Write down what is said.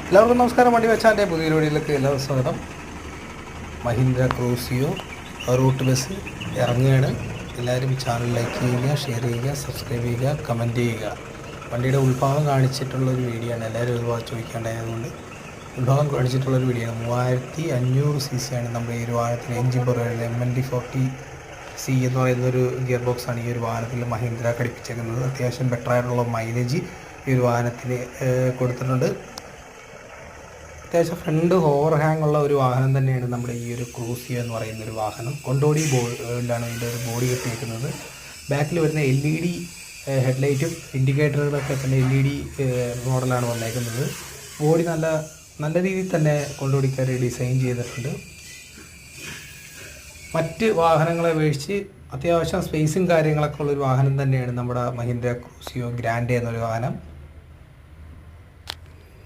എല്ലാവർക്കും നമസ്കാരം. വണ്ടി വെച്ചാൻ്റെ പുതിയ വീഡിയോയിലേക്ക് എല്ലാവർക്കും സ്വാഗതം. മഹീന്ദ്ര ക്രൂസിയോ റൂട്ട് ബസ് ഇറങ്ങുകയാണ്. എല്ലാവരും ചാനൽ ലൈക്ക് ചെയ്യുക, ഷെയർ ചെയ്യുക, സബ്സ്ക്രൈബ് ചെയ്യുക, കമൻറ്റ് ചെയ്യുക. വണ്ടിയുടെ ഉൾഭാഗം കാണിച്ചിട്ടുള്ളൊരു വീഡിയോ ആണ്. എല്ലാവരും ഒരുപാട് ചോദിക്കേണ്ടതായതുകൊണ്ട് ഉൾഭാഗം കാണിച്ചിട്ടുള്ളൊരു വീഡിയോ ആണ്. 3500 cc ആണ് നമ്മുടെ ഈ ഒരു വാഹനത്തിന് എഞ്ചിൻ പറയുന്നത്. MND40C എന്ന് പറയുന്നൊരു ഗിയർ ബോക്സാണ് ഈ ഒരു വാഹനത്തിൽ മഹീന്ദ്ര ഘടിപ്പിച്ചേക്കുന്നത്. അത്യാവശ്യം ബെറ്ററായിട്ടുള്ള മൈലേജ് ഈ ഒരു വാഹനത്തിന് കൊടുത്തിട്ടുണ്ട്. അത്യാവശ്യം ഫ്രണ്ട് ഓവർ ഹാങ് ഉള്ള ഒരു വാഹനം തന്നെയാണ് നമ്മുടെ ഈ ഒരു ക്രൂസിയോ എന്ന് പറയുന്ന ഒരു വാഹനം. കൊണ്ടോടി ബോർഡിലാണ് ഇതിൻ്റെ ഒരു ബോഡി കെട്ടിയിരിക്കുന്നത്. ബാക്കിൽ വരുന്ന LED ഹെഡ്ലൈറ്റും ഇൻഡിക്കേറ്ററുകളൊക്കെ തന്നെ LED മോഡലാണ് വന്നേക്കുന്നത്. ബോഡി നല്ല രീതിയിൽ തന്നെ കൊണ്ടോടിക്കാർ ഡിസൈൻ ചെയ്തിട്ടുണ്ട്. മറ്റ് വാഹനങ്ങളെ അപേക്ഷിച്ച് അത്യാവശ്യം സ്പേസും കാര്യങ്ങളൊക്കെ ഉള്ളൊരു വാഹനം തന്നെയാണ് നമ്മുടെ മഹീന്ദ്ര ക്രൂസിയോ ഗ്രാൻഡേ എന്നൊരു വാഹനം.